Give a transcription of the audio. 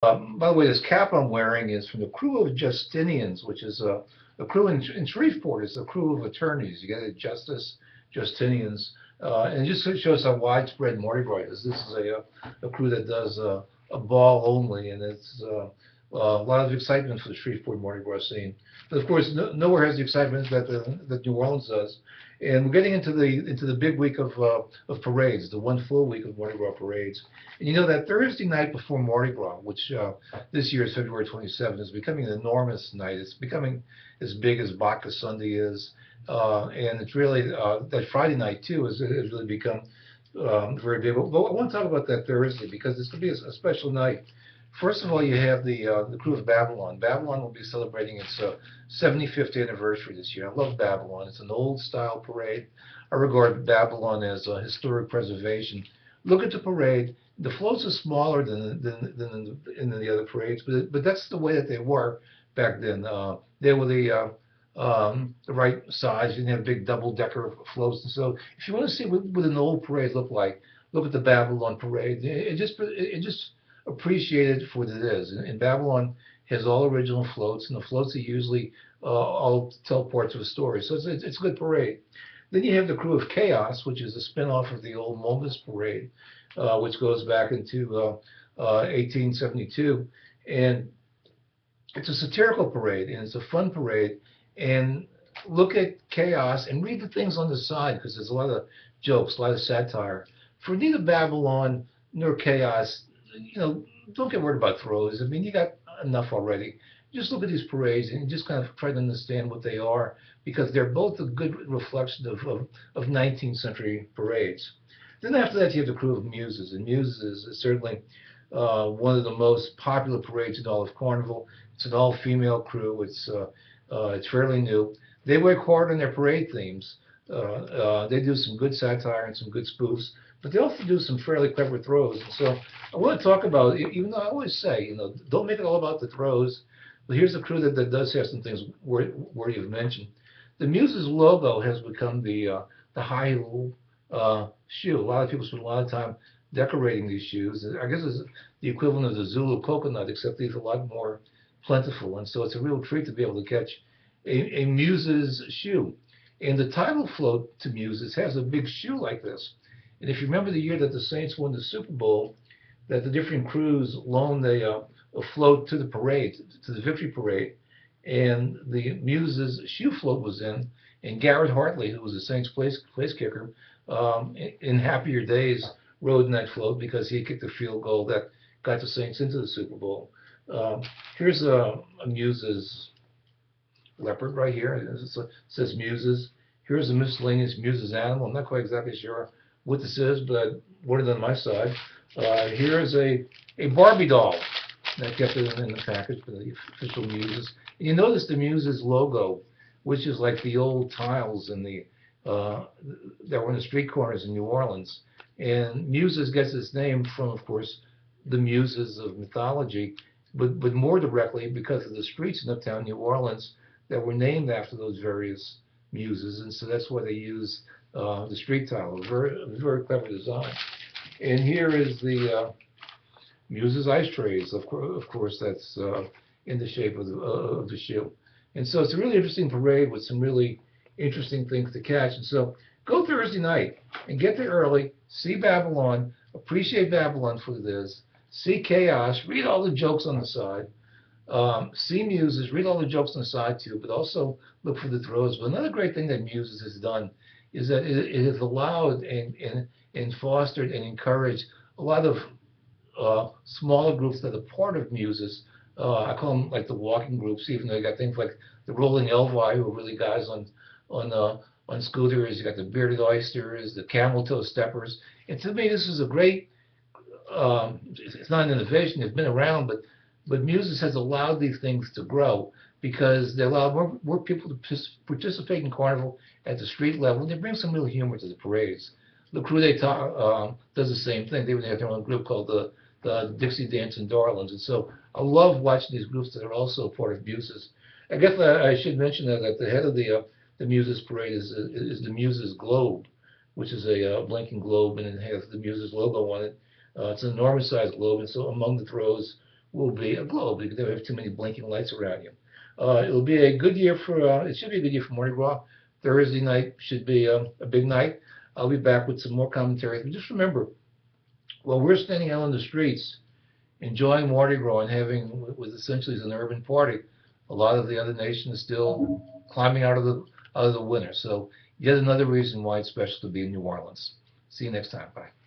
By the way, this cap I'm wearing is from the Krewe of Justinians, which is a crew in Shreveport. It's a crew of attorneys. You get it, Justice Justinians, and it just shows how widespread Mardi Gras is. This is a crew that does a ball only, and it's a lot of excitement for the Shreveport Mardi Gras scene. But of course, nowhere has the excitement that New Orleans does. And we're getting into the big week of parades, the one full week of Mardi Gras parades. And you know that Thursday night before Mardi Gras, which this year is February 27th, is becoming an enormous night. It's becoming as big as Bacchus Sunday is, and it's really that Friday night too has really become very big. But I want to talk about that Thursday because it's going to be a special night. First of all, you have the crew of Babylon. Babylon will be celebrating its 75th anniversary this year. I love Babylon. It's an old style parade. I regard Babylon as historic preservation. Look at the parade. The floats are smaller than the other parades, but that's the way that they were back then. They were the right size. You didn't have big double decker floats, and so if you want to see what an old parade looked like, look at the Babylon parade. It just appreciate it for what it is. And Babylon has all original floats, and the floats are usually all tell parts of a story. So it's a good parade. Then you have the Crew of Chaos, which is a spin-off of the old Momus parade, which goes back into 1872. And it's a satirical parade, and it's a fun parade. And look at Chaos and read the things on the side, because there's a lot of jokes, a lot of satire. For neither Babylon nor Chaos, don't get worried about throws. I mean, you got enough already. Just look at these parades and just kind of try to understand what they are, because they're both a good reflection of 19th century parades. Then after that, you have the Crew of Muses, and Muses is certainly one of the most popular parades in all of Carnival. It's an all-female crew. It's fairly new. They work hard on their parade themes. They do some good satire and some good spoofs, but they also do some fairly clever throws. And so I want to talk about, even though I always say, don't make it all about the throws, but here's a crew that does have some things worthy of mention. The Muses logo has become the high heel shoe. A lot of people spend a lot of time decorating these shoes. I guess it's the equivalent of the Zulu coconut, except these are a lot more plentiful. And so it's a real treat to be able to catch a Muses shoe. And the title float to Muses has a big shoe like this. And if you remember the year that the Saints won the Super Bowl, that the different crews loaned a float to the parade, to the victory parade, and the Muses shoe float was in, and Garrett Hartley, who was the Saints place kicker, in happier days rode in that float because he kicked a field goal that got the Saints into the Super Bowl. Here's a Muses leopard right here. It says Muses. Here's a miscellaneous Muses animal. I'm not quite exactly sure what this is, but I ordered it on my side. Here is a Barbie doll. I kept it in the package for the official Muses. And you notice the Muses logo, which is like the old tiles in that were in the street corners in New Orleans. And Muses gets its name from, of course, the Muses of mythology, but more directly because of the streets in uptown New Orleans that were named after those various muses, and so that's why they use the street tile. Very clever design. And here is the Muses ice trays. Of course, that's in the shape of the shoe. And so it's a really interesting parade with some really interesting things to catch. And so go Thursday night and get there early, see Babylon, appreciate Babylon for what it is, see Chaos, read all the jokes on the side, see Muses, read all the jokes on the side too, but also look for the throws. But another great thing that Muses has done is that it has allowed and fostered and encouraged a lot of smaller groups that are part of Muses. I call them like the walking groups, even though you got things like the Rolling Elvi, who are really guys on scooters. You got the Bearded Oysters, the Camel Toe Steppers. And to me, this is a great. It's not an innovation; it's been around, but Muses has allowed these things to grow because they allow more people to participate in Carnival at the street level. And they bring some real humor to the parades. The Crew does the same thing. They even have their own group called the Dixie Dancing Darlings. And so I love watching these groups that are also part of Muses. I guess I should mention that at the head of the Muses parade is the Muses globe, which is a blinking globe, and it has the Muses logo on it. It's an enormous sized globe, and so among the throws will be a glow because they don't have too many blinking lights around you. It'll be a good year for, it should be a good year for Mardi Gras. Thursday night should be a big night. I'll be back with some more commentary. But just remember, while we're standing out on the streets enjoying Mardi Gras and having what essentially is an urban party, a lot of the other nations still climbing out of the winter. So yet another reason why it's special to be in New Orleans. See you next time. Bye.